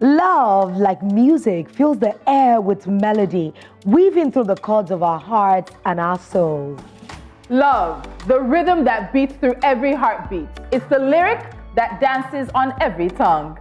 Love, like music, fills the air with melody, weaving through the chords of our hearts and our souls. Love, the rhythm that beats through every heartbeat. It's the lyric that dances on every tongue.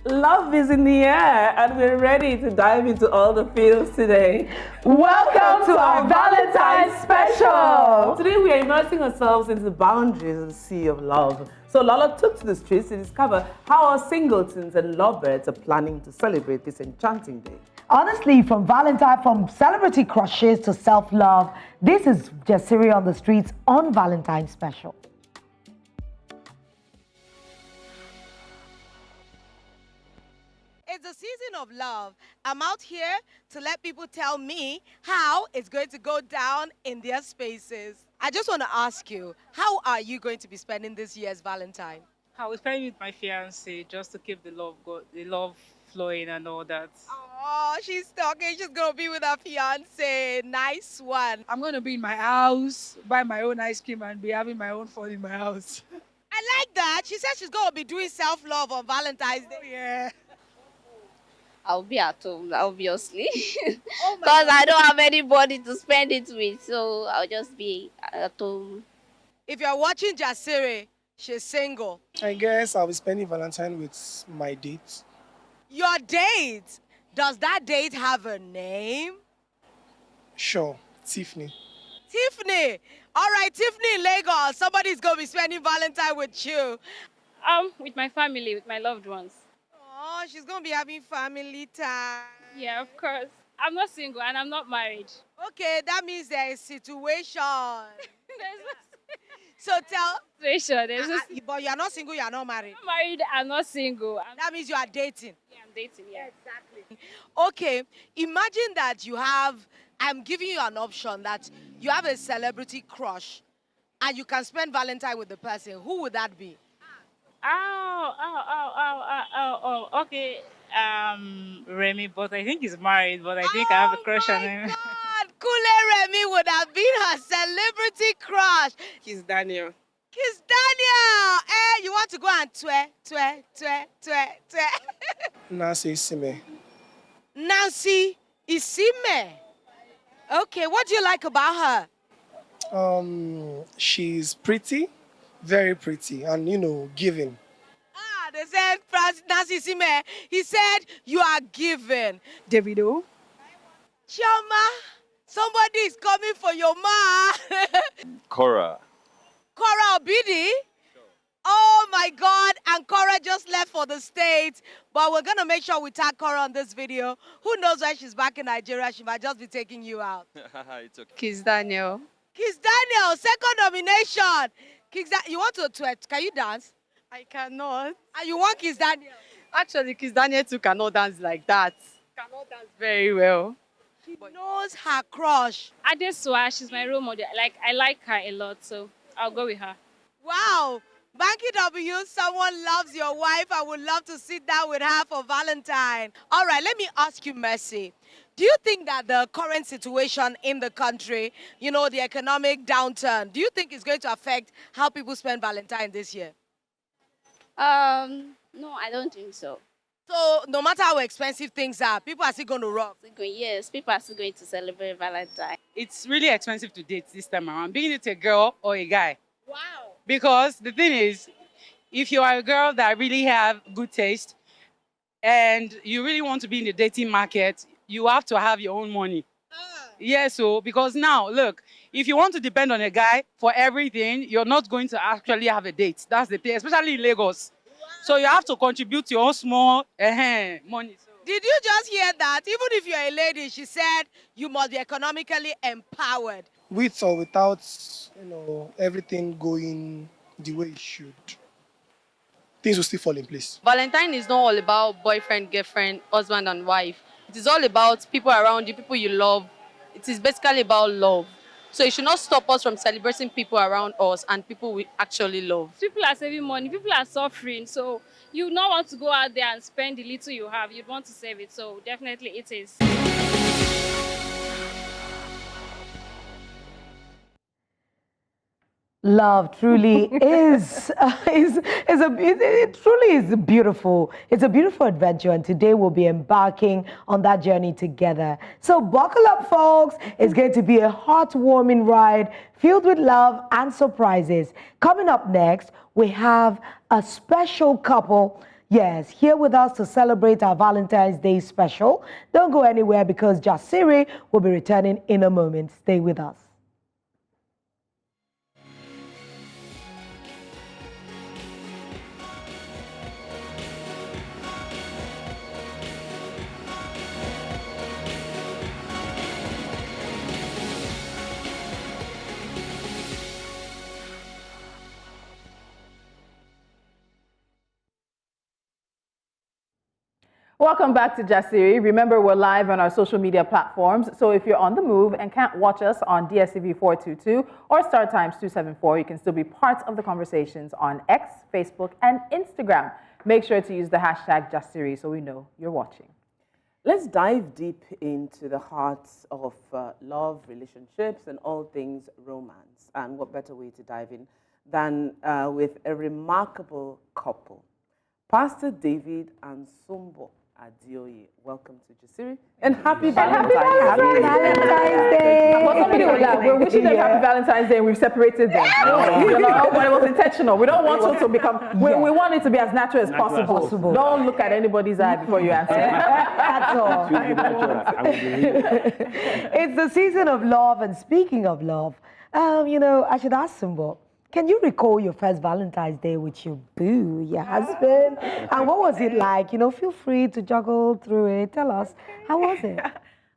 Love is in the air, and we're ready to dive into all the feels today. Welcome to our Valentine special! Today we are immersing ourselves into the boundaries of the sea of love. So Lala took to the streets to discover how our singletons and lovebirds are planning to celebrate this enchanting day. Honestly, from Valentine, from celebrity crushes to self-love, this is Jasiri on the streets on Valentine special. It's a season of love. I'm out here to let people tell me how it's going to go down in their spaces. I just want to ask you, how are you going to be spending this year's Valentine? I was playing with my fiance just to keep the love flowing and all that. Oh, she's talking. She's going to be with her fiance. Nice one. I'm going to be in my house, buy my own ice cream, and be having my own fun in my house. I like that. She said she's going to be doing self-love on Valentine's Day. Oh, yeah. I'll be at home, obviously, Oh my because God. I don't have anybody to spend it with, so I'll just be at home. If you're watching Jasiri, she's single. I guess I'll be spending Valentine with my date. Your date, does that date have a name? Sure, Tiffany. Tiffany. All right, Tiffany in Lagos. Somebody's going to be spending Valentine with you. With my family, with my loved ones. Oh, she's going to be having family time. Yeah, of course. I'm not single and I'm not married. Okay, that means there is situation. So tell... Situation. There's no but you're not single, you're not married. I'm married, I'm not single. That means you are dating. Yeah, I'm dating, yeah. Exactly. Okay, imagine that you have... I'm giving you an option that you have a celebrity crush and you can spend Valentine with the person. Who would that be? Okay. Remy, but I think he's married, but I think I have a crush on him. God, Kule Remy would have been her celebrity crush. Kiss Daniel. Kiss Daniel. You want to go and twe. Nancy Sime. Nancy Isime. Okay, what do you like about her? She's pretty, very pretty, and giving. They said Nancy Isime. He said you are given. Davido. Chioma, somebody is coming for your ma. Cora. Cora Obidi. Oh my God, and Cora just left for the States, but we're gonna make sure we tag Cora on this video. Who knows when she's back in Nigeria, she might just be taking you out. It's okay. Kiss Daniel. Kiss Daniel, second nomination. You want to tweet, can you dance? I cannot. And you want Kiss Daniel? Actually, Kiss Daniel too cannot dance like that. Cannot dance very well. She knows her crush. Adeoye, she's my role model. I like her a lot, so I'll go with her. Wow. Banky W, someone loves your wife. I would love to sit down with her for Valentine. All right, let me ask you, Mercy. Do you think that the current situation in the country, the economic downturn, do you think it's going to affect how people spend Valentine this year? No, I don't think so. So no matter how expensive things are, people are still going to rock. Yes, people are still going to celebrate Valentine. It's really expensive to date this time around, being it a girl or a guy. Wow. Because the thing is, if you are a girl that really have good taste and you really want to be in the dating market, you have to have your own money. Yeah, so because now, look, if you want to depend on a guy for everything, you're not going to actually have a date. That's the thing, especially in Lagos. Wow. So you have to contribute your own small money. So. Did you just hear that? Even if you're a lady, she said you must be economically empowered. With or without, everything going the way it should, things will still fall in place. Valentine is not all about boyfriend, girlfriend, husband and wife. It is all about people around you, people you love. It is basically about love. So it should not stop us from celebrating people around us and people we actually love. People are saving money, people are suffering, so you don't want to go out there and spend the little you have. You'd want to save it, so definitely it is. Love truly it truly is beautiful. It's a beautiful adventure, and today we'll be embarking on that journey together. So buckle up, folks. It's going to be a heartwarming ride filled with love and surprises. Coming up next, we have a special couple. Yes, here with us to celebrate our Valentine's Day special. Don't go anywhere because Jasiri will be returning in a moment. Stay with us. Welcome back to Jasiri. Remember, we're live on our social media platforms. So if you're on the move and can't watch us on DSTV 422 or Star Times 274, you can still be part of the conversations on X, Facebook, and Instagram. Make sure to use the hashtag Jasiri so we know you're watching. Let's dive deep into the hearts of love, relationships, and all things romance. And what better way to dive in than with a remarkable couple, Pastor David and Sunmbo Adeoye. Welcome to Jasiri and happy Valentine's Day. Happy Valentine's Day. But somebody will laugh. We're wishing them happy Valentine's Day and we've separated them. You know, but it was intentional. We don't want it to become, we want it to be as natural as possible. Don't look at anybody's eye before you answer. At all. It's the season of love, and speaking of love, you know, I should ask Sunmbo, can you recall your first Valentine's Day with your boo, your husband? And what was it like? You know, feel free to juggle through it. Tell us, how was it?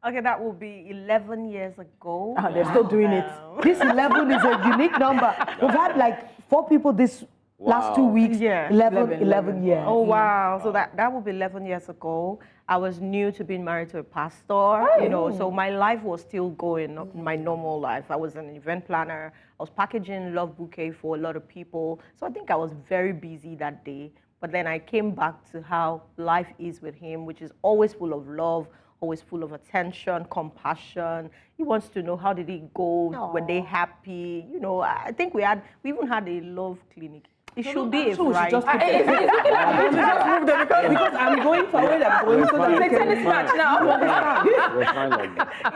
Okay, that will be 11 years ago. They're still doing it. This 11 is a unique number. We've had like 4 people this last 2 weeks. Yeah. 11 years. Oh, wow. So that will be 11 years ago. I was new to being married to a pastor, you know, so my life was still going, my normal life. I was an event planner. I was packaging love bouquet for a lot of people. So I think I was very busy that day. But then I came back to how life is with him, which is always full of love, always full of attention, compassion. He wants to know how did it go, were they happy? You know, I think we even had a love clinic. It should be a Friday. Just move them because I'm going forward. I'm going so that tennis match now.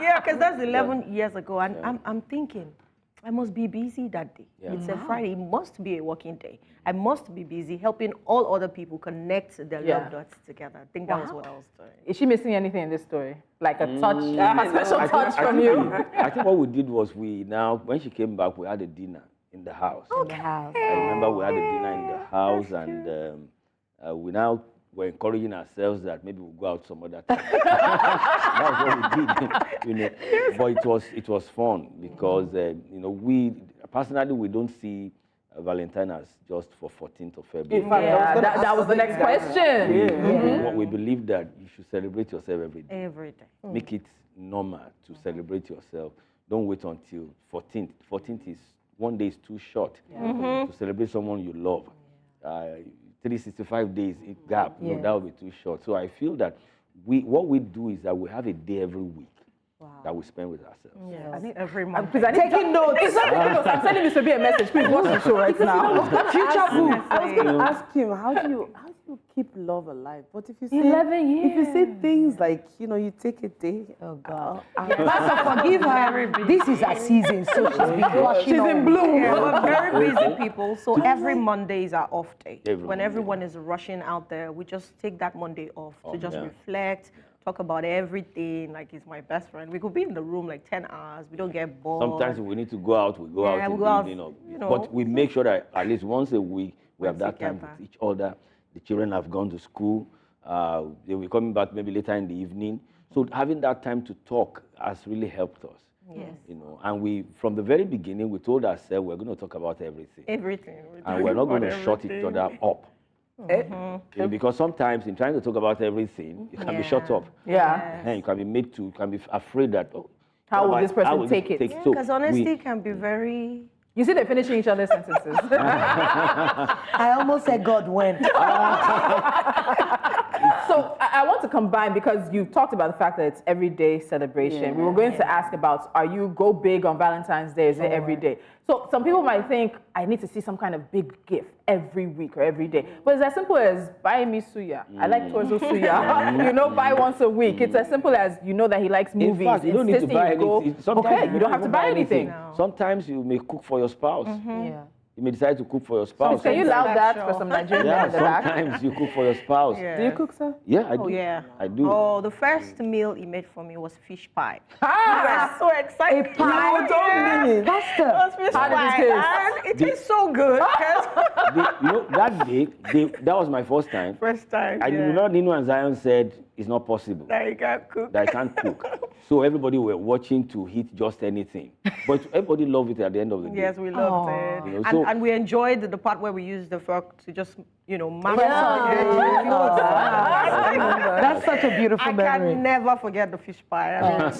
Yeah, because that's 11 years ago, and I'm thinking, I must be busy that day. Yeah. It's a Friday. It must be a working day. I must be busy helping all other people connect their love dots together. I think that was what I was doing. Is she missing anything in this story? Like a touch, a special touch from you? I think what we did was when she came back, we had a dinner in the house. Okay. I remember we had a dinner in the house, and we now were encouraging ourselves that maybe we'll go out some other time. That's what we did, you know. But it was fun because you know, we don't see Valentine as just for 14th of February. That was the next question. We believe that you should celebrate yourself every day. Every day. Make it normal to celebrate yourself. Don't wait until 14th. 14th is 1 day is too short to celebrate someone you love. 365 days gap, no, that would be too short. So I feel that what we do is that we have a day every week that we spend with ourselves. Yes. I think every month. Taking notes. It's not taking notes. I'm sending Mr. B a message. Please watch the show right now. Future boo. I was going to ask him, how do you keep love alive? But if you say 11 years. If you say things like, you know, you take a day. Oh God. Pastor, forgive her. This is her season, so she's been watching. She's in bloom. Yeah, we're very busy people, so every Monday is our off day. When everyone is rushing out there, we just take that Monday off to just reflect, talk about everything. Like, he's my best friend. We could be in the room like 10 hours. We don't get bored. Sometimes if we need to go out, we go out in the evening. You know, but we make sure that at least once a week we have that time with each other. The children have gone to school. They will be coming back maybe later in the evening. So having that time to talk has really helped us. Yes. You know, and from the very beginning, we told ourselves we're going to talk about everything. Everything. And we're not going to shut each other up. You know, because sometimes in trying to talk about everything, you can be shut up. And you can be made to, you can be afraid that, how will this person take it? Because honesty can be very... You see, they're finishing each other's sentences. I almost said God when. So I want to combine because you talked about the fact that it's everyday celebration. We were going to ask about, are you go big on Valentine's Day? Is it every day? So some people might think, I need to see some kind of big gift every week or every day. But it's as simple as buy me suya. I like torso suya. You know, buy once a week. It's as simple as you know that he likes movies. In fact, you don't need to buy anything. Okay, you don't have to buy anything. No. Sometimes you may cook for your spouse. Yeah. You may decide to cook for your spouse. Can you allow that for some Nigerian men in the back? Sometimes you cook for your spouse. Yeah. Do you cook, sir? Yeah, I do. Oh, yeah. I do. Oh, the first meal he made for me was fish pie. Ah! I was so excited. A pie? No, don't mean it. Pasta. It was fish How did pie. it taste? And it tastes so good. You know, that day, that was my first time. First time, I did not, Nino and Zion said it's not possible. That you can't cook. That I can't cook. So everybody were watching to hit just anything. But everybody loved it at the end of the day. Yes, we loved it. You know, And we enjoyed the part where we used the fork to just, mash That's such a beautiful memory. I can never forget the fish pie. I mean,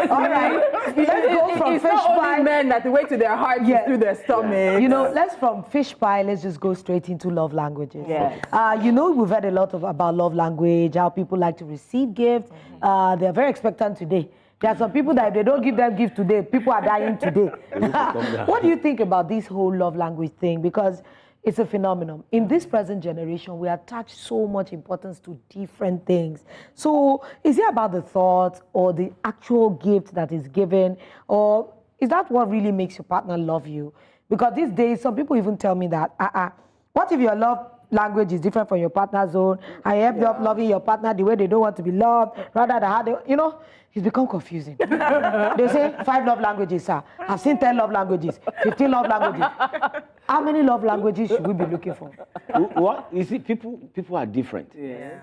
All right, let's go from It's fish not pie. only men that the way to their hearts is through their stomach. You know, let's from fish pie, let's just go straight into love languages. Yes. You know, we've heard a lot about love language, how people like to receive gifts. They're very expectant today. There are some people that if they don't give them gifts today, people are dying today. What do you think about this whole love language thing? Because it's a phenomenon. In this present generation, we attach so much importance to different things. So is it about the thought or the actual gift that is given? Or is that what really makes your partner love you? Because these days, some people even tell me that, what if your love language is different from your partner's own? I end up loving your partner the way they don't want to be loved, rather than how they, it's become confusing. They say 5 love languages, sir. I've seen 10 love languages, 15 love languages. How many love languages should we be looking for? What? You see, people are different. Yeah.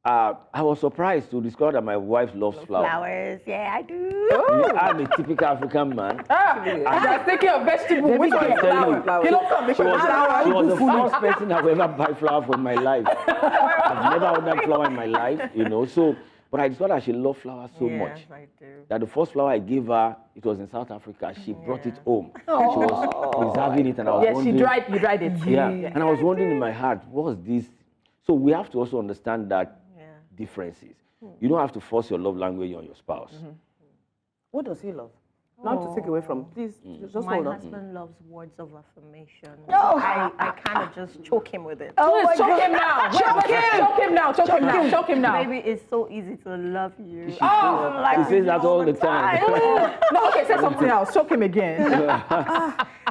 I was surprised to discover that my wife loves flowers. Flowers, yeah, I do. I'm a typical African man. I was thinking of vegetable. Which one is flower? He don't come because She was the first person I will ever buy flower for in my life. I've never ordered flower in my life, So, but I discovered that she loved flowers so much. I do. That the first flower I gave her, it was in South Africa. She brought it home. She was preserving it, and I was wondering. you dried it. Yeah, and I was wondering in my heart, what's this? So we have to also understand that differences. You don't have to force your love language on your spouse. What does he love? Not to take away from, please, just My hold on. husband loves words of affirmation. So I kind of just choke him with it. Please choke him now. Choke him now. Choke him now. Choke him now. Baby, it's so easy to love you. She says that all the time. No, okay, say something else. Choke him again.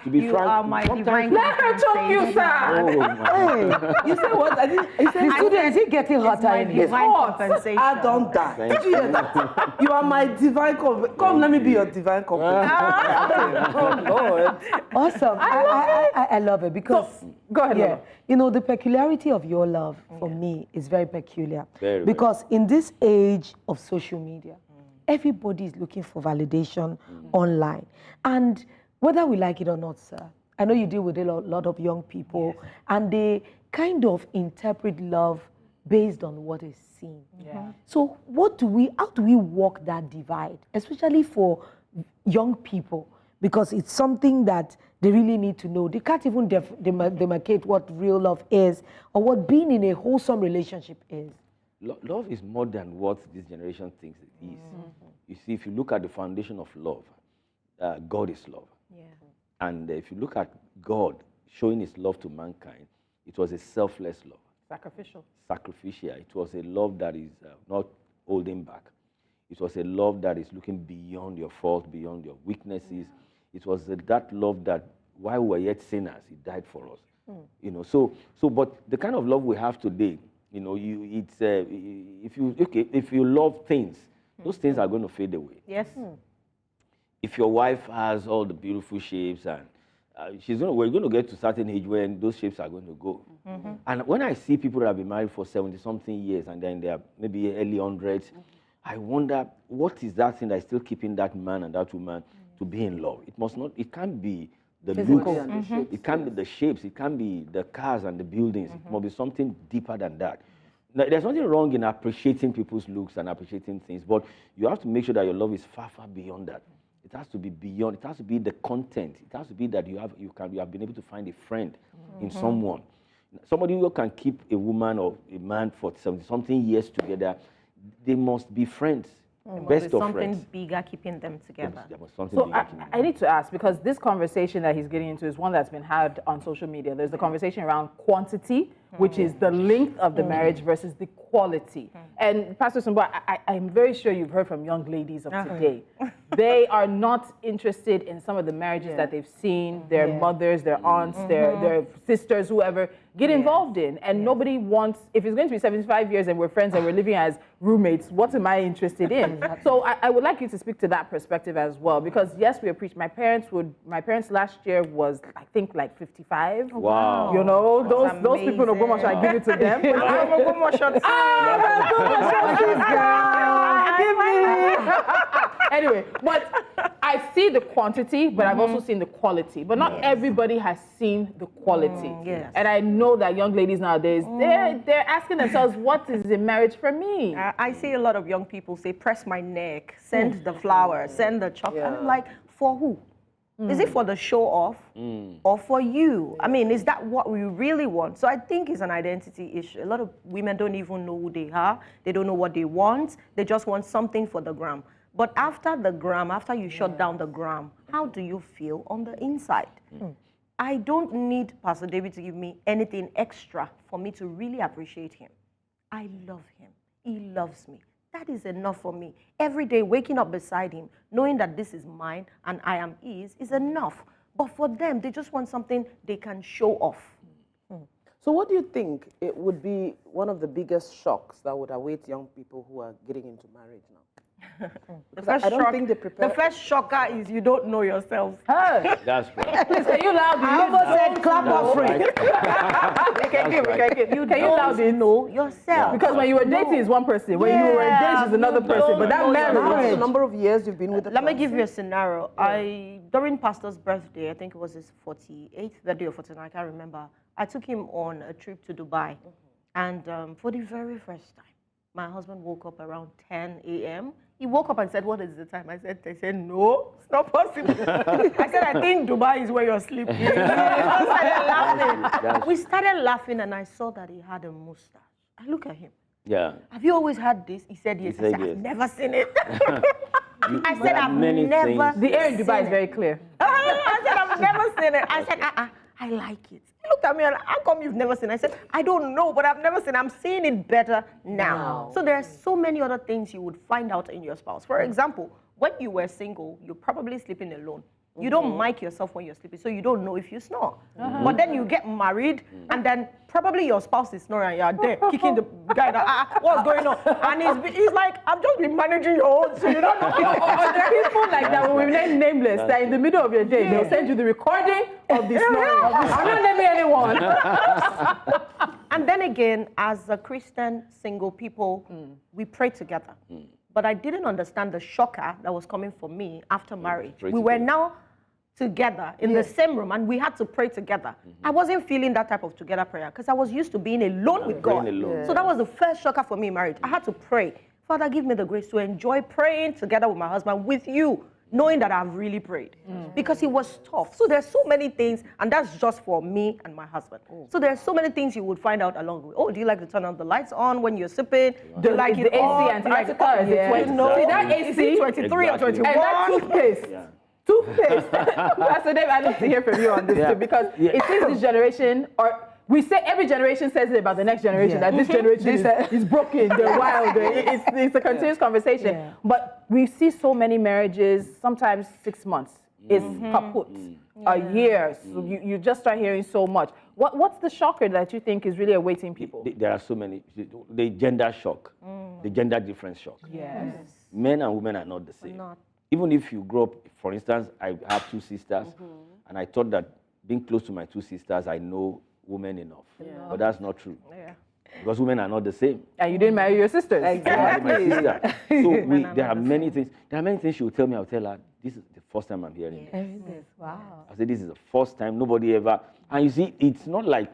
To be You frank, are my divine Let her choke you, compensation. sir. Oh my. You say what? I didn't, you said, The studio, is it getting hotter in here? Divine hot. compensation. I don't die. Thank Did you hear that? You are my divine compensation. Come, let me be your divine compensation. Oh, Lord. Awesome. I love it because, Go ahead, Lola. the peculiarity of your love for me is very peculiar. Very, because in this age of social media, everybody is looking for validation online. And whether we like it or not, sir, I know you deal with a lot of young people, and they kind of interpret love based on what is seen. So how do we walk that divide, especially for young people? Because it's something that they really need to know. They can't even demarcate what real love is or what being in a wholesome relationship is. Love is more than what this generation thinks it is. You see, if you look at the foundation of love, God is love. And if you look at God showing his love to mankind, it was a selfless love. Sacrificial. Sacrificial. It was a love that is not holding back. It was a love that is looking beyond your faults, beyond your weaknesses. It was that love that while we were yet sinners, he died for us. But the kind of love we have today, if you love things, those things are going to fade away. Yes. If your wife has all the beautiful shapes and we're going to get to a certain age when those shapes are going to go. And when I see people that have been married for 70-something years and then they're maybe early hundreds, I wonder what is that thing that is still keeping that man and that woman to be in love. It can't be the looks, it can't be the shapes, it can't be the cars and the buildings. It must be something deeper than that. Now, there's nothing wrong in appreciating people's looks and appreciating things, but you have to make sure that your love is far, far beyond that. It has to be beyond. It has to be the content. It has to be that you have been able to find a friend in someone. Somebody who can keep a woman or a man for 70-something years together, they must be friends, best of something friends. bigger keeping them together. There was something So bigger. I need to ask, because this conversation that he's getting into is one that's been had on social media. There's the conversation around quantity, which is the length of the marriage versus the quality. And Pastor Sunmbo, I'm very sure you've heard from young ladies of today. They are not interested in some of the marriages that they've seen their mothers, their aunts, their sisters, whoever, get involved in. And nobody wants, if it's going to be 75 years and we're friends and we're living as roommates, what am I interested in? So I would like you to speak to that perspective as well, because yes, we appreciate, my parents last year was, I think, like 55. Wow. You know, those people in Ogbomoso, I give it to them. Anyway, but I see the quantity, but I've also seen the quality. But not everybody has seen the quality. And I know that young ladies nowadays, they're asking themselves, what is in marriage for me? I see a lot of young people say, press my neck, send the flowers, send the chocolate. And I'm like, for who? Is it for the show off or for you? I mean, is that what we really want? So I think it's an identity issue. A lot of women don't even know who they are. They don't know what they want. They just want something for the gram. But after the gram, after you shut down the gram, how do you feel on the inside? I don't need Pastor David to give me anything extra for me to really appreciate him. I love him. He loves me. That is enough for me. Every day, waking up beside him, knowing that this is mine and I am his, is enough. But for them, they just want something they can show off. So what do you think it would be one of the biggest shocks that would await young people who are getting into marriage now? I don't think they prepare. The first shocker is you don't know yourself. That's right. Please, can you loudly? I almost said clap off free. You don't know yourself. Because when you were dating is one person, when you were engaged is another person. But that marriage, The number of years you've been with the Let me give you a scenario. During Pastor's birthday, I think it was his 48th birthday or 49th, I can't remember. I took him on a trip to Dubai. And for the very first time, my husband woke up around 10 a.m. He woke up and said, what is the time? They said, no, it's not possible. I said, I think Dubai is where you're sleeping. We started laughing. We started laughing, and I saw that he had a mustache. I look at him. Yeah. Have you always had this? He said, yes. He said I said, yes. I've never seen it. I said, I've many never things. the air in seen Dubai it. is very clear. I said, I've never seen it. I said, I like it. He looked at me and, how come you've never seen it? I said, I don't know, but I've never seen it. I'm seeing it better now. So there are so many other things you would find out in your spouse. For example, when you were single, you're probably sleeping alone. You don't mic yourself when you're sleeping, so you don't know if you snore. But then you get married, and then probably your spouse is snoring, and you're there kicking the guy down. What's going on? And he's like, I've just been managing your own, so you don't know. Or there are people like that, when we name nameless, that in the middle of your day, they'll send you the recording of the snoring. I'm not naming anyone. And then again, as a Christian single people, we pray together. But I didn't understand the shocker that was coming for me after marriage. We were now together in the same room, and we had to pray together. I wasn't feeling that type of together prayer because I was used to being alone with God. So that was the first shocker for me in marriage. I had to pray. Father, give me the grace to enjoy praying together with my husband, with you, knowing that I've really prayed. Because it was tough. So there's so many things, and that's just for me and my husband. So there's so many things you would find out along the way. Oh, do you like to turn on the lights on when you're sipping? Do you like the it AC on? and Do you like it Antarctica? on? Is it 20? No. See, that Is it 23 or 21? And that toothpaste. Toothpaste. Pastor Dave, I'd love to hear from you on this too, because it seems this generation, or we say every generation says it about the next generation, that this generation is broken, they're wild, it's a continuous conversation. But we see so many marriages, sometimes 6 months, it's kaput, a year, so you just start hearing so much. What's the shocker that you think is really awaiting people? There are so many. The gender shock, the gender difference shock. Yes. Men and women are not the same. Even if you grow up, for instance, I have 2 sisters, and I thought that being close to my 2 sisters, I know women enough. But that's not true. Because women are not the same. And you didn't marry your sisters. Exactly. My sister. So there are many things. There are many things she will tell me. I'll tell her, this is the first time I'm hearing this. Wow. I say, this is the first time, nobody ever. And you see, it's not like,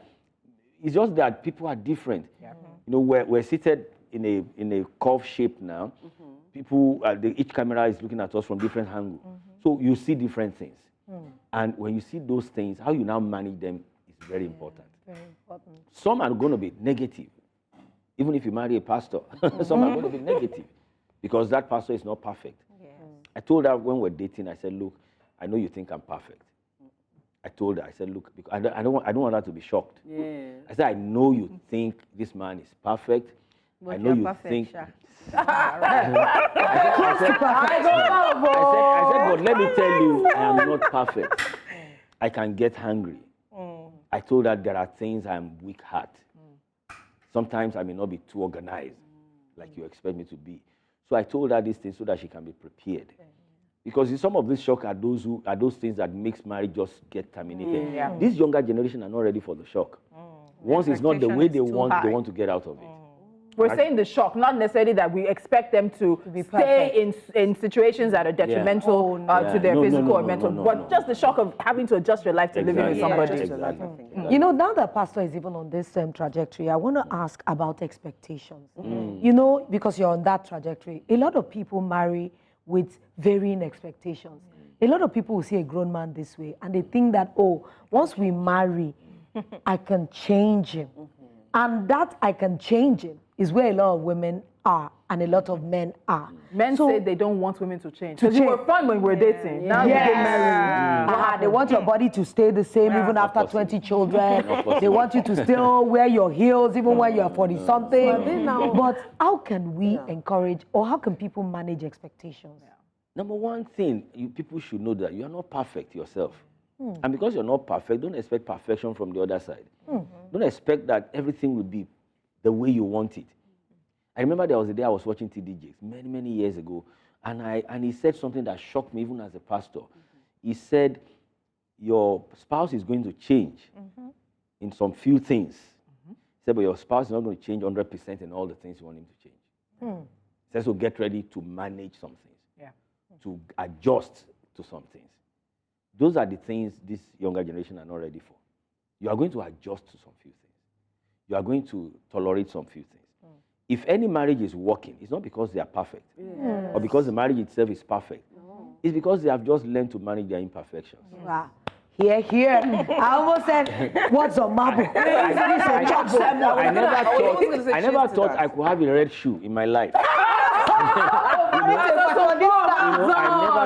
it's just that people are different. You know, we're seated in a curved shape now. People, each camera is looking at us from different angles. So you see different things. And when you see those things, how you now manage them is It's very important. Very important. Some are going to be negative. Even if you marry a pastor, some are going to be negative because that pastor is not perfect. Yes. I told her when we're dating, I said, look, I know you think I'm perfect. I told her, I said, look, because I don't want her to be shocked. Yeah. I said, I know you think this man is perfect. But I know you perfect, think. Sha. I said, but let me tell you, I am not perfect. I can get hungry. I told her there are things I'm weak at. Sometimes I may not be too organized, like you expect me to be. So I told her these things so that she can be prepared. Because in some of these shock are those things that makes marriage just get terminated. This younger generation are not ready for the shock. Once it's not the way they want to get out of it. We're saying the shock, not necessarily that we expect them to stay in situations that are detrimental to their physical or mental, but just the shock of having to adjust your life to living with somebody. Exactly. You know, now that Pastor is even on this trajectory, I want to ask about expectations. You know, because you're on that trajectory, a lot of people marry with varying expectations. A lot of people will see a grown man this way, and they think that, oh, once we marry, I can change him. And that I can change him is where a lot of women are and a lot of men are. Men say they don't want women to change. Because you were fun when we were dating. Now you get married. They want your body to stay the same even after 20 children. They want you to still wear your heels even when you're 40-something. But how can we encourage, or how can people manage expectations? Number one thing, people should know that you are not perfect yourself. And because you're not perfect, don't expect perfection from the other side. Don't expect that everything will be the way you want it. I remember there was a day I was watching TDJs many, many years ago, and he said something that shocked me even as a pastor. He said, your spouse is going to change in some few things. He said, but your spouse is not going to change 100% in all the things you want him to change. He said, so get ready to manage some things, to adjust to some things. Those are the things this younger generation are not ready for. You are going to adjust to some few things. You are going to tolerate some few things. If any marriage is working, it's not because they are perfect or because the marriage itself is perfect. It's because they have just learned to manage their imperfections. Wow. Here. I almost said, what's a marble? I never thought I could have a red shoe in my life. I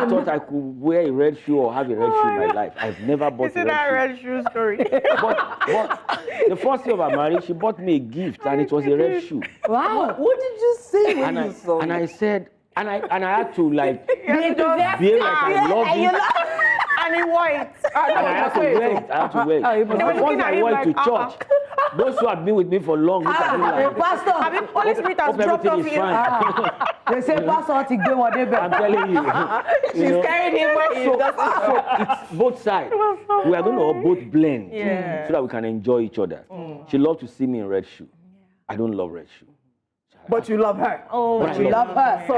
never thought I could wear a red shoe or have a red shoe in my life. I've never bought a red shoe. Story. But the first day of our marriage, she bought me a gift, and it was a red shoe. Wow. What did you say when you saw it? And I said, and I had to like behave like I love it. And he wore it. And I had to wear it. I had to wear it. The first I went to church. Those who have been with me for long look at me like, Pastor, Holy Spirit has dropped off everything is you. fine. They say, Pastor, I'm telling you. She's carried him where he doesn't. So it's both sides. We are going to both blend so that we can enjoy each other. She loves to see me in red shoe. I don't love red shoe. But you love her. But you love her. So,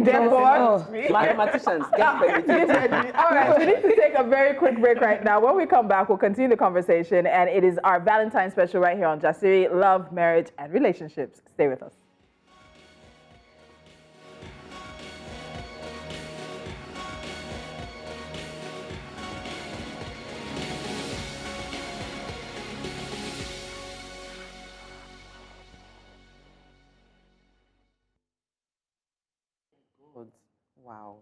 therefore, Mathematicians, get ready. all right, we need to take a very quick break right now. When we come back, we'll continue the conversation, and it is our Valentine special right here on Jasiri, Love, Marriage, and Relationships. Stay with us. Wow.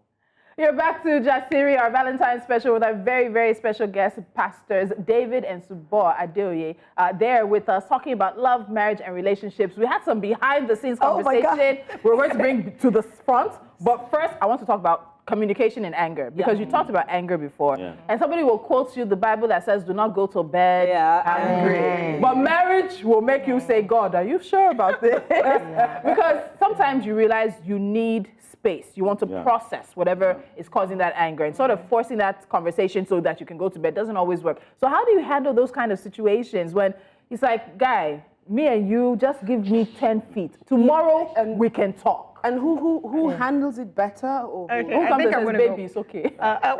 You're back to Jasiri, our Valentine special with our very, very special guests, Pastors David and Sunmbo Adeoye. They're with us talking about love, marriage, and relationships. We had some behind-the-scenes conversation we're going to bring to the front. But first, I want to talk about communication and anger, because you talked about anger before. And somebody will quote you the Bible that says, do not go to bed angry. But marriage will make you say, God, are you sure about this? Because sometimes you realize you need space. You want to process whatever is causing that anger, and sort of forcing that conversation so that you can go to bed doesn't always work. So how do you handle those kind of situations when it's like, guy, me and you, just give me 10 feet. Tomorrow, we can talk. And who handles it better? Or Okay, who comes and says, baby, go. it's okay?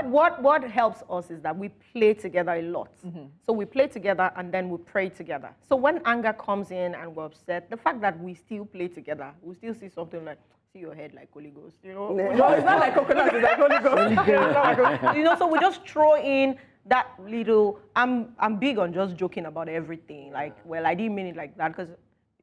What helps us is that we play together a lot. So we play together and then we pray together. So when anger comes in and we're upset, the fact that we still play together, we still see something like, see your head like Holy Ghost, No, it's not like coconut, it's like Holy Ghost. It's not like so we just throw in that little, I'm big on just joking about everything. Like, well, I didn't mean it like that because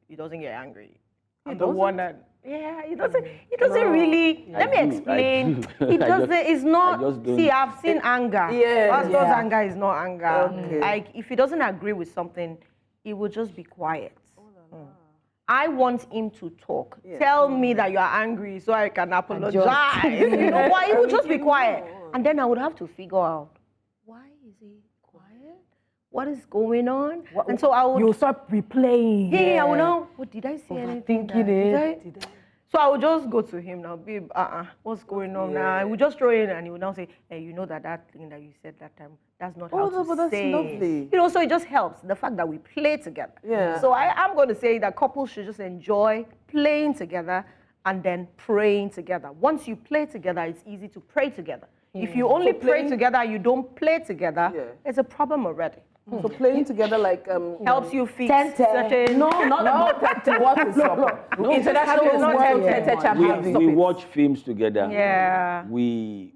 he doesn't get angry. I'm the one that, it doesn't really, let me explain. It doesn't, it's not, see, I've seen anger. Pastor's anger is not anger. Okay. Like, if he doesn't agree with something, he will just be quiet. I want him to talk. Tell me that you are angry so I can apologize. Why? He would just be quiet. And then I would have to figure out, why is he quiet? What is going on? And so I would... You'll start replaying. I would know, what did I say anything? So I would just go to him now, babe, what's going on now? I would just throw in and he would now say, hey, you know that thing that you said that time, that's not how to say. Lovely. So it just helps, the fact that we play together. Yeah. So I'm going to say that couples should just enjoy playing together and then praying together. Once you play together, it's easy to pray together. If you only pray together, you don't play together, there's a problem already. So playing together like helps you fix certain... No, not what is international is not we watch films together. Yeah. We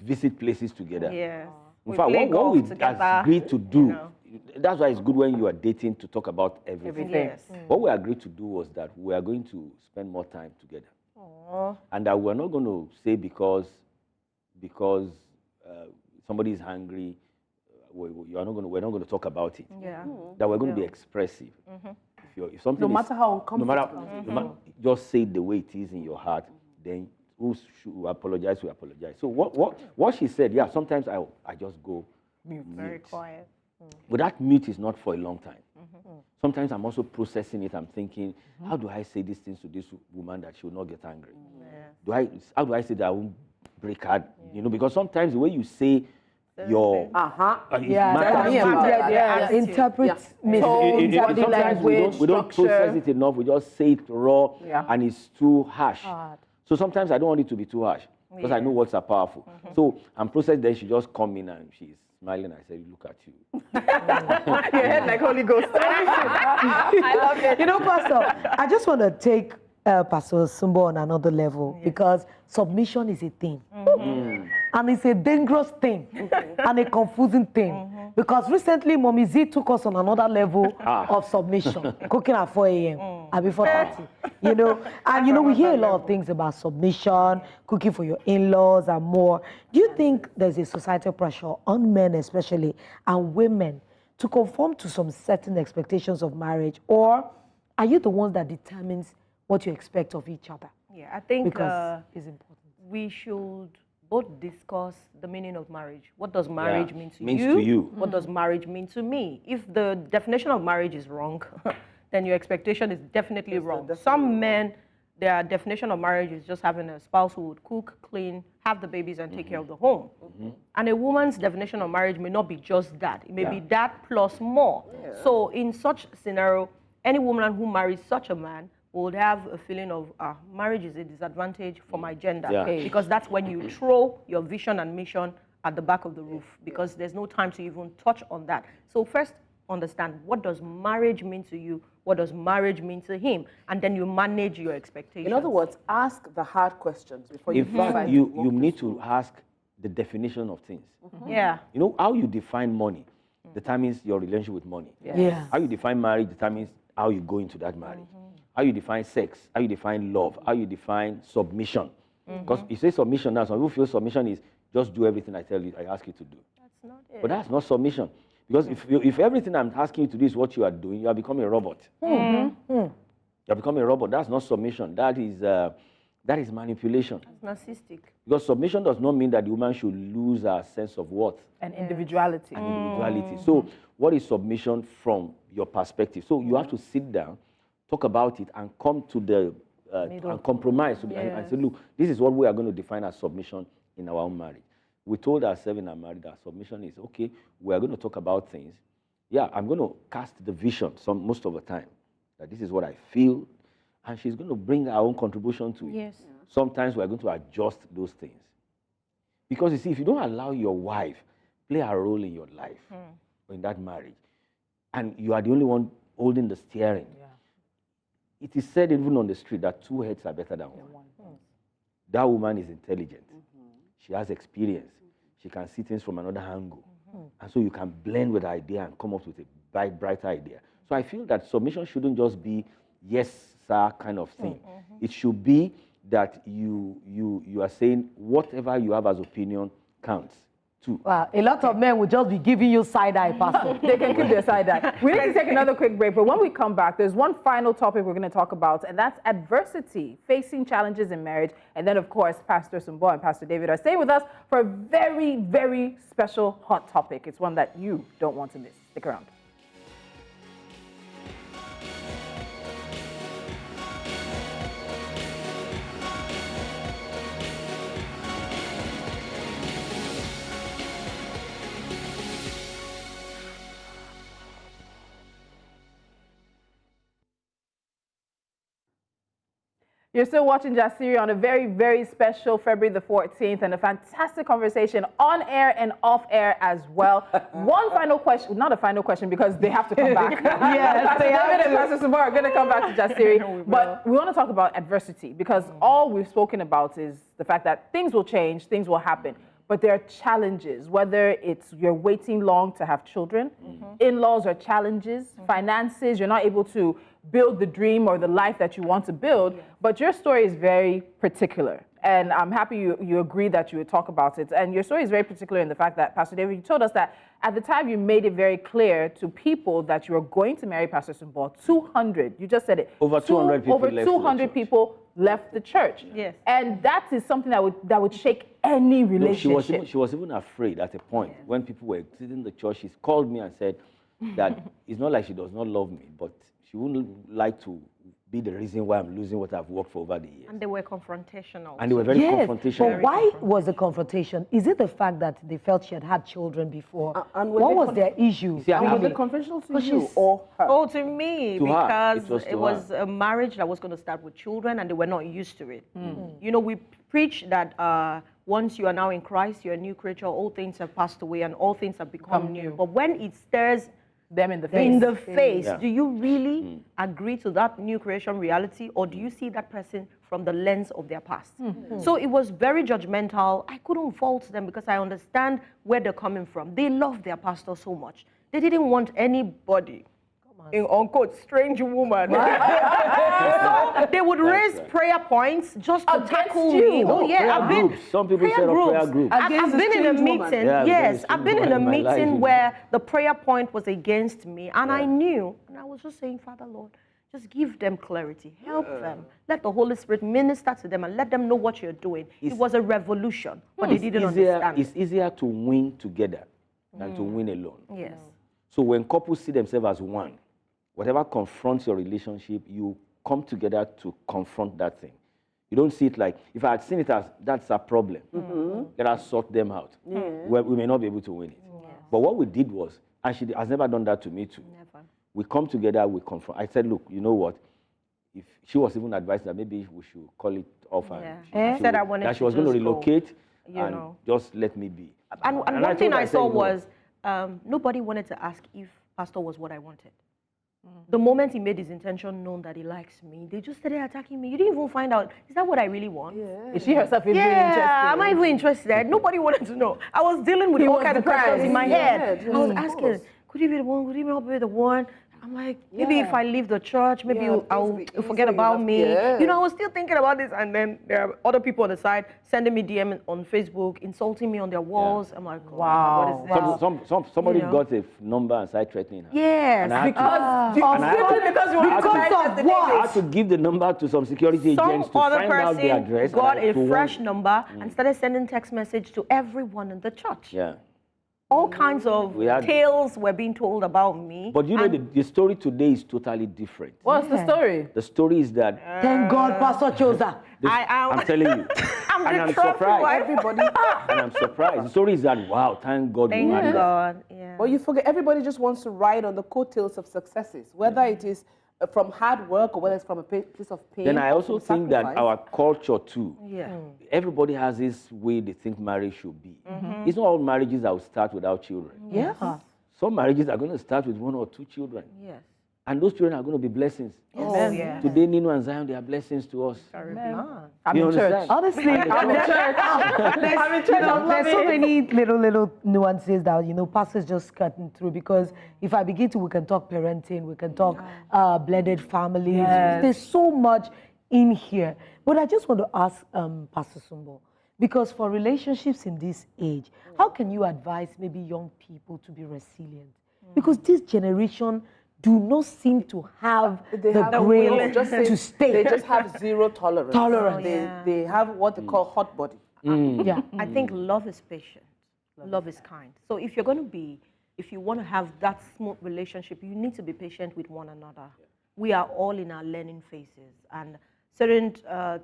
visit places together. Yes. In fact, what we agreed to do, that's why it's good when you are dating to talk about everything. Yes. What we agreed to do was that we are going to spend more time together. And that we're not going to say because somebody is hungry, we're not going to talk about it. Yeah. That we're going to be expressive. If something no matter how uncomfortable. no matter, just say it the way it is in your heart. Then who should apologize? We apologize. So what she said, sometimes I just go mute. Very quiet. But that mute is not for a long time. Sometimes I'm also processing it. I'm thinking, how do I say these things to this woman that she will not get angry? How do I say that I won't break her? Because sometimes the way you say your interpret sometimes we don't process it enough. We just say it raw, and it's too harsh. So sometimes I don't want it to be too harsh because I know words are powerful. So I'm processing. Then she just come in and she's smiling. I said, "Look at you." Your head like Holy Ghost. I love it. Pastor, I just want to take Pastor Sunmbo on another level because submission is a thing. And it's a dangerous thing and a confusing thing. Because recently, Mommy Z took us on another level of submission, cooking at 4 a.m. and before 30. And we hear a lot of things about submission, cooking for your in-laws and more. Do you think there's a societal pressure on men especially and women to conform to some certain expectations of marriage? Or are you the one that determines what you expect of each other? Yeah, I think because it's important. We should both discuss the meaning of marriage. What does marriage mean to you? What does marriage mean to me? If the definition of marriage is wrong, then your expectation is definitely wrong. Some men, their definition of marriage is just having a spouse who would cook, clean, have the babies, and take care of the home. And a woman's definition of marriage may not be just that. It may be that plus more. So in such scenario, any woman who marries such a man would have a feeling of marriage is a disadvantage for my gender. Because that's when you throw your vision and mission at the back of the roof because there's no time to even touch on that. So first, understand what does marriage mean to you? What does marriage mean to him? And then you manage your expectations. In other words, ask the hard questions before you decide. In fact, you need to ask the definition of things. Yeah. How you define money determines your relationship with money. How you define marriage determines how you go into that marriage. How you define sex, how you define love, how you define submission. Because you say submission now, some people feel submission is just do everything I tell you, I ask you to do. That's not it. But that's not submission. Because if everything I'm asking you to do is what you are doing, you are becoming a robot. You are becoming a robot. That's not submission. That is manipulation. That's narcissistic. Because submission does not mean that the woman should lose her sense of worth. And individuality. So what is submission from your perspective? So you have to sit down, talk about it, and come to the and compromise and say, look, this is what we are going to define as submission in our own marriage. We told ourselves in our marriage that submission is, okay, we are going to talk about things. Yeah, I'm going to cast the vision most of the time, that this is what I feel, and she's going to bring her own contribution to it. Yes. Sometimes we're going to adjust those things. Because you see, if you don't allow your wife play a role in your life, or in that marriage, and you are the only one holding the steering, it is said even on the street that two heads are better than one. That woman is intelligent. She has experience. She can see things from another angle. And so you can blend with the idea and come up with a bright idea. So I feel that submission shouldn't just be yes, sir kind of thing. It should be that you are saying whatever you have as opinion counts too. Wow, a lot of men will just be giving you side-eye, Pastor. They can keep their side-eye. We need to take another quick break, but when we come back, there's one final topic we're going to talk about, and that's adversity, facing challenges in marriage. And then, of course, Pastor Sunmbo and Pastor David are staying with us for a very, very special hot topic. It's one that you don't want to miss. Stick around. You're still watching Jasiri on a very, very special February the 14th and a fantastic conversation on air and off air as well. One final question, not a final question because they have to come back. Yes, Pastor they have David and to. Pastor Sunmbo are going to come back to Jasiri. But we want to talk about adversity because all we've spoken about is the fact that things will change, things will happen. But there are challenges, whether it's you're waiting long to have children, in-laws are challenges, finances, you're not able to build the dream or the life that you want to build, but your story is very particular. And I'm happy you agree that you would talk about it. And your story is very particular in the fact that, Pastor David, you told us that at the time you made it very clear to people that you were going to marry Pastor Sunmbo. 200, you just said it. Over 200 people Over left 200 people left the church. Yes. And that is something that would shake any relationship. No, she was even afraid at a point when people were exiting the church. She called me and said that it's not like she does not love me, but she wouldn't like to be the reason why I'm losing what I've worked for over the years. And they were confrontational. And they were very confrontational. But why was the confrontation? Is it the fact that they felt she had children before? And what was their issue? See, Was it conventional to you or her? Oh, to me, To her. because It was to her. a marriage that was going to start with children and they were not used to it. You know, we preach that once you are now in Christ, you're a new creature, all things have passed away and all things have become new. But when it stares them in the face. do you really agree to that new creation reality, or do you see that person from the lens of their past? So it was very judgmental. I couldn't fault them because I understand where they're coming from. They love their pastor so much. They didn't want anybody, in unquote, strange woman. So they would raise prayer points just to tackle me. Oh, yeah, I've been some people said prayer groups. I've been in a meeting. Yeah, Yes, I've been in a my life. meeting where the prayer point was against me, and I knew, and I was just saying, Father Lord, just give them clarity, help them, let the Holy Spirit minister to them, and let them know what you're doing. It was a revolution, but they didn't understand. It's easier to win together than to win alone. Yes. So when couples see themselves as one, whatever confronts your relationship, you come together to confront that thing. You don't see it like, if I had seen it as, that's a problem, let us sort them out. Well, we may not be able to win it. But what we did was, and she has never done that to me too. Never. We come together, we confront. I said, look, you know what? If she was even advised that maybe we should call it off. And Said I wanted that she to was going to just go, relocate you and know. just let me be. And one thing I saw was, nobody wanted to ask if Pastor was what I wanted. The moment he made his intention known that he likes me, they just started attacking me. You didn't even find out, is that what I really want? Is she herself even interested? Am I even interested? Nobody wanted to know. I was dealing with all kinds of questions in my head. I was asking, could he be the one? Could he not be the one? I'm like, maybe if I leave the church, maybe I'll forget about me. You know, I was still thinking about this, and then there are other people on the side sending me DM on Facebook, insulting me on their walls. I'm like, wow. What is this? Somebody got a number and started threatening her. Yes. Because you I had to give the number to some security agents to find out the address. Got a fresh number and started sending text message to everyone in the church. Yeah. All kinds of tales were being told about me. But you know, the story today is totally different. What's the story? The story is that... Thank God Pastor chose her. I'm telling you. I'm surprised. Everybody. And I'm surprised. The story is that, wow, thank God. Thank God. Yeah. But you forget, everybody just wants to ride on the coattails of successes, whether it is from hard work or whether it's from a place of pain. Then I also think that our culture too, everybody has this way they think marriage should be. It's not all marriages that will start without children. Yeah. Some marriages are going to start with 1 or 2 children. Yes. And those children are going to be blessings. Oh, yeah. Today, Nino and Zion, they are blessings to us. I'm You in church. understand? Honestly, I'm in church. I'm in church. there's so many little nuances that, you know, pastors just cutting through, because if I begin to, we can talk parenting, we can talk blended families. Yes. There's so much in here. But I just want to ask Pastor Sunmbo, because for relationships in this age, how can you advise maybe young people to be resilient? Because this generation do not seem to have They the have grace just say- to stay. They just have zero tolerance. Tolerance. They have what they call hot body. Yeah. I think love is patient. Love is kind. So if you're going to be, if you want to have that smooth relationship, you need to be patient with one another. We are all in our learning phases, and certain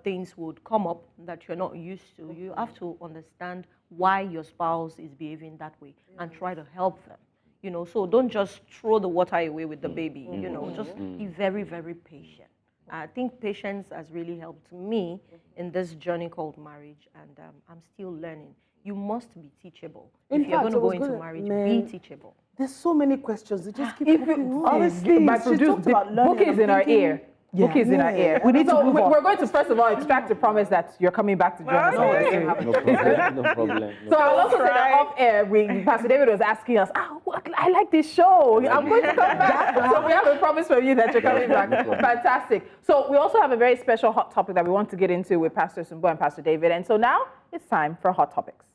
things would come up that you're not used to. You have to understand why your spouse is behaving that way and try to help them. You know, so don't just throw the water away with the baby. You know, just be very, very patient. I think patience has really helped me in this journey called marriage, and I'm still learning. You must be teachable. If you're going to go into marriage, be teachable. There's so many questions. They just keep popping up. Honestly, my book is in our ear. Yeah. Book is in our ear. We need to move on. We're going to, first of all, extract a promise that you're coming back to join us. No problem. No problem. So I'll also say that off air, Pastor David was asking us, I like this show. I'm going to come back. So we have a promise from you that you're coming back. Fantastic. So we also have a very special hot topic that we want to get into with Pastor Sunmbo and Pastor David. And so now it's time for Hot Topics.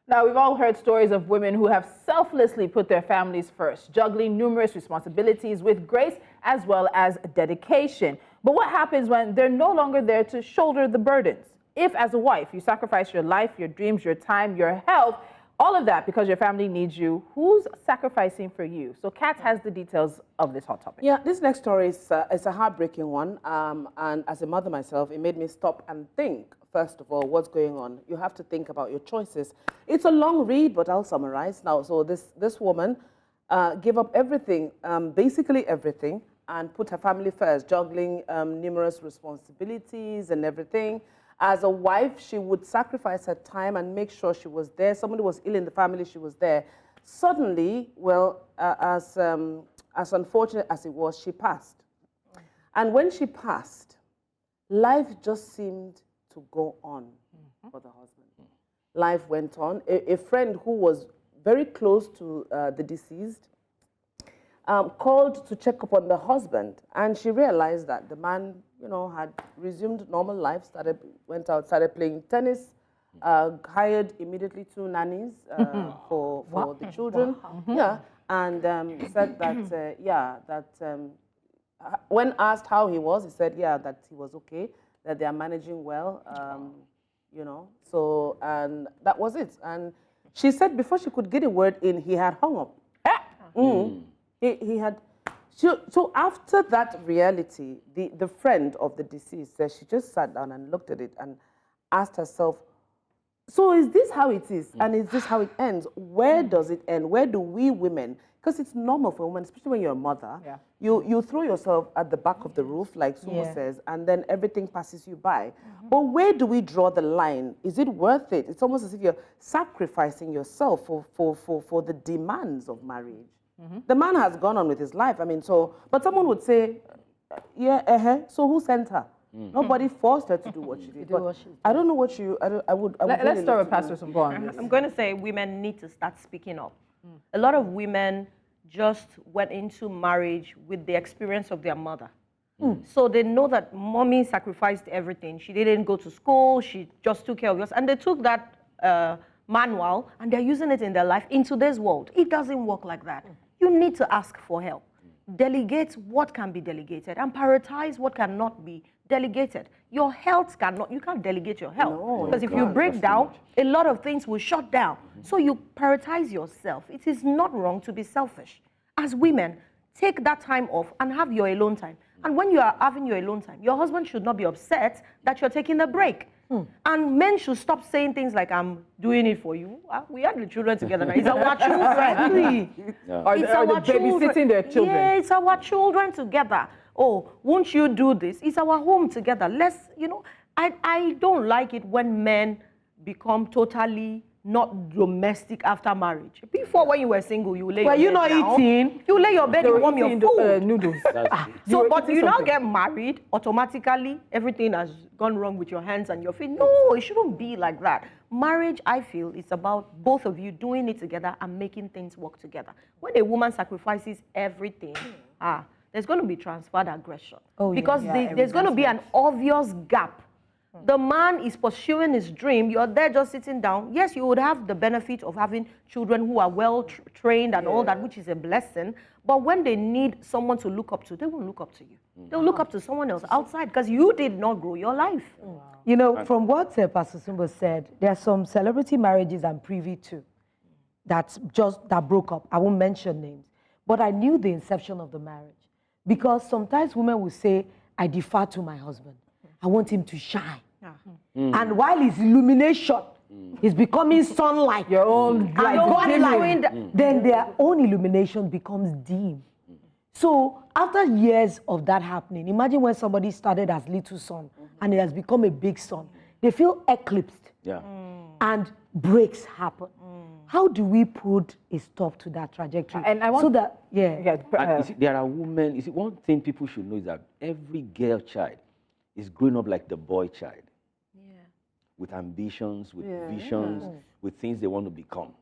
Now, we've all heard stories of women who have selflessly put their families first, juggling numerous responsibilities with grace as well as dedication. But what happens when they're no longer there to shoulder the burdens? If, as a wife, you sacrifice your life, your dreams, your time, your health, all of that because your family needs you, who's sacrificing for you? So Kat has the details of this hot topic. Yeah, this next story is a heartbreaking one. And as a mother myself, it made me stop and think. First of all, what's going on? You have to think about your choices. It's a long read, but I'll summarize now. So this woman gave up everything, basically everything, and put her family first, juggling numerous responsibilities and everything. As a wife, she would sacrifice her time and make sure she was there. Somebody was ill in the family, she was there. Suddenly, well, as unfortunate as it was, she passed. And when she passed, life just seemed to go on for the husband. Life went on. A friend who was very close to the deceased called to check up on the husband, and she realized that the man, you know, had resumed normal life, went out, started playing tennis, hired immediately 2 nannies for the children. Yeah, and said that, when asked how he was, he said, that he was okay, that they are managing well, you know, so, and that was it. And she said before she could get a word in, he had hung up. He had, so after that reality, the friend of the deceased said she just sat down and looked at it and asked herself, so is this how it is? And is this how it ends? Where does it end? Where do we women, because it's normal for women, especially when you're a mother, you throw yourself at the back of the roof, like Sumo says, and then everything passes you by. But where do we draw the line? Is it worth it? It's almost as if you're sacrificing yourself for the demands of marriage. The man has gone on with his life. I mean, so, but someone would say, so who sent her? Nobody forced her to do what she did. I don't know what I would Let's start with Pastor Sunmbo. I'm going to say women need to start speaking up. A lot of women just went into marriage with the experience of their mother. So they know that mommy sacrificed everything. She didn't go to school. She just took care of us. And they took that manual and they're using it in their life in today's world. It doesn't work like that. You need to ask for help. Delegate what can be delegated and prioritize what cannot be delegated. Your health cannot, you can't delegate your health. Because if you break down, a lot of things will shut down. So you prioritize yourself. It is not wrong to be selfish. As women, take that time off and have your alone time. And when you are having your alone time, your husband should not be upset that you're taking a break. And men should stop saying things like, I'm doing it for you. We had the children together now. It's our children. Or It's are our they babysitting their children? Yeah, it's our children together. oh, won't you do this? It's our home together. Let's, you know, I don't like it when men become totally not domestic after marriage. Before, when you were single, you lay your bed not down. eating. You lay your bed, you warm your food. Noodles. So, but you now get married, automatically, everything has gone wrong with your hands and your feet. No, it shouldn't be like that. Marriage, I feel, is about both of you doing it together and making things work together. When a woman sacrifices everything, there's going to be transferred aggression. Because there's going to be an obvious gap. The man is pursuing his dream. You're there just sitting down. Yes, you would have the benefit of having children who are well trained and all that, which is a blessing. But when they need someone to look up to, they won't look up to you. They'll look up to someone else outside because you did not grow your life. You know, from what Pastor Sunmbo said, there are some celebrity marriages I'm privy to that broke up. I won't mention names. But I knew the inception of the marriage. Because sometimes women will say, I defer to my husband. I want him to shine. And while his illumination is becoming sunlight, your own light, then their own illumination becomes dim. So after years of that happening, imagine when somebody started as little sun and it has become a big sun. They feel eclipsed and breaks happen. How do we put a stop to that trajectory? And I want so that, and you see, there are women, you see, one thing people should know is that every girl child is growing up like the boy child. With ambitions, with visions, with things they want to become.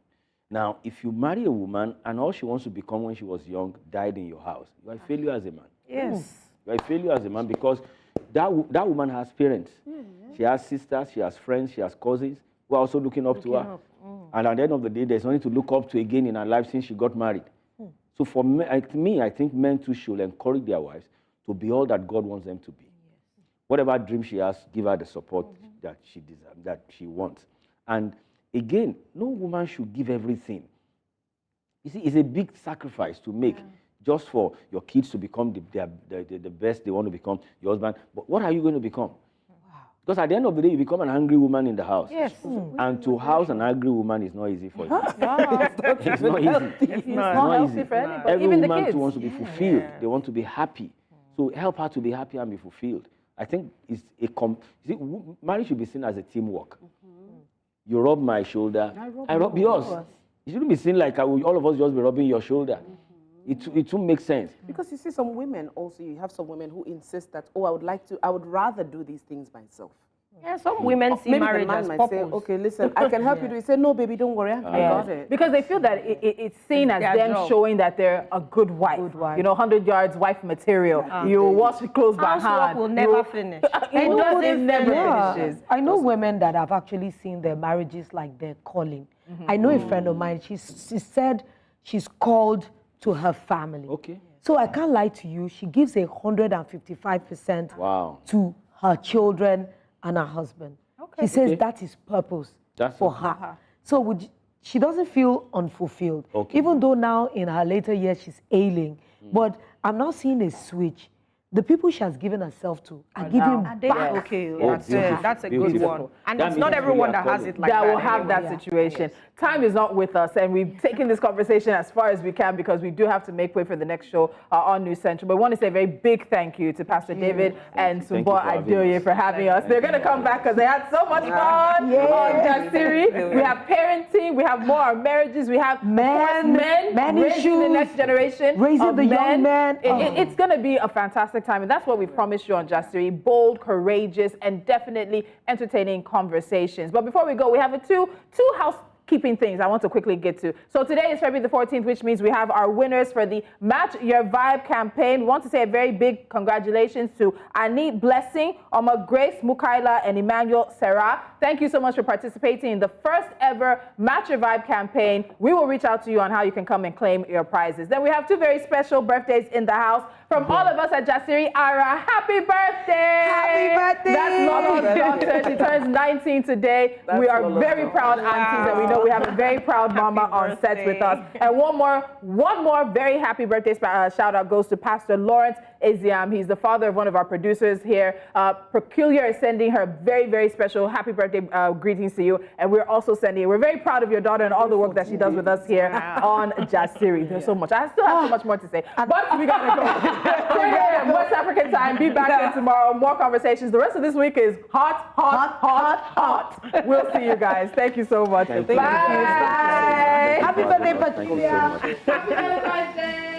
Now, if you marry a woman and all she wants to become when she was young died in your house, you are a failure as a man. Yes. You are a failure as a man because that woman has parents. She has sisters, she has friends, she has cousins who are also looking up to her. And at the end of the day, there's nothing to look up to again in her life since she got married. So for me, I think men too should encourage their wives to be all that God wants them to be. Whatever dream she has, give her the support that she deserves, that she wants. And again, no woman should give everything. You see, it's a big sacrifice to make just for your kids to become the best they want to become, your husband. But what are you going to become? Because at the end of the day, you become an angry woman in the house. Yes. And to house an angry woman is not easy for you. It's not easy. It's not easy for anybody. Every Even the woman kids. wants to be fulfilled. They want to be happy. So help her to be happy and be fulfilled. I think marriage should be seen as a teamwork. You rub my shoulder, I rub yours. It shouldn't be seen like all of us just be rubbing your shoulder. It won't make sense. Because you see some women also, you have some women who insist that, I would rather do these things myself. Yeah, some women see Maybe marriage the man as might purpose. say, okay, listen, I can help you do it. Say, no, baby, don't worry, I got it. Because they feel that it's seen as them showing that they're a good wife. You know, 100 yards wife material. You wash the clothes by hand. will never finish. It never finishes. I know women that have actually seen their marriages like their calling. I know a friend of mine, she said she's called to her family. Okay. So I can't lie to you, she gives 155% to her children and her husband. She says that is purpose for her. So she doesn't feel unfulfilled, even though now in her later years she's ailing. But I'm not seeing a switch. The people she has given herself to are giving back. Okay, that's a good one. And it's not everyone that has it like that that. will have that situation. Time is not with us, and we've taken this conversation as far as we can because we do have to make way for the next show on News Central. But I want to say a very big thank you to Pastor David and Sunmbo Adeoye for having us. They're going to come back because they had so much fun on Jasiri. We have parenting, we have more marriages, we have men raising the next generation, raising the young men. It's going to be a fantastic time, and that's what we promised you on Jasiri: bold, courageous, and definitely entertaining conversations. But before we go, we have two housekeeping things I want to quickly get to. So today is February the 14th, which means we have our winners for the Match Your Vibe campaign. We want to say a very big congratulations to Ani Blessing, Oma Grace Mukaila, and Emmanuel Serra. Thank you so much for participating in the first ever Match Your Vibe campaign. We will reach out to you on how you can come and claim your prizes. Then we have two very special birthdays in the house. From all of us at Jasiri, Ara, happy birthday! Happy birthday! That's Lolo's daughter. She turns 19 today. We are very proud aunties, and we know we have a very proud mama on set with us. And one more very happy birthday shout out goes to Pastor Lawrence Eziam. He's the father of one of our producers here. Peculiar is sending her very, very special happy birthday greetings to you. And we're also sending you. We're very proud of your daughter and all the work that she does with us here on Jasiri. There's so much. I still have so much more to say, but we gotta go. 10 a.m. West African time. Be back here tomorrow. More conversations. The rest of this week is hot. We'll see you guys. Thank you so much. Thank you. Bye. Happy birthday, Thank you so Patricia. much. Happy Valentine's Day.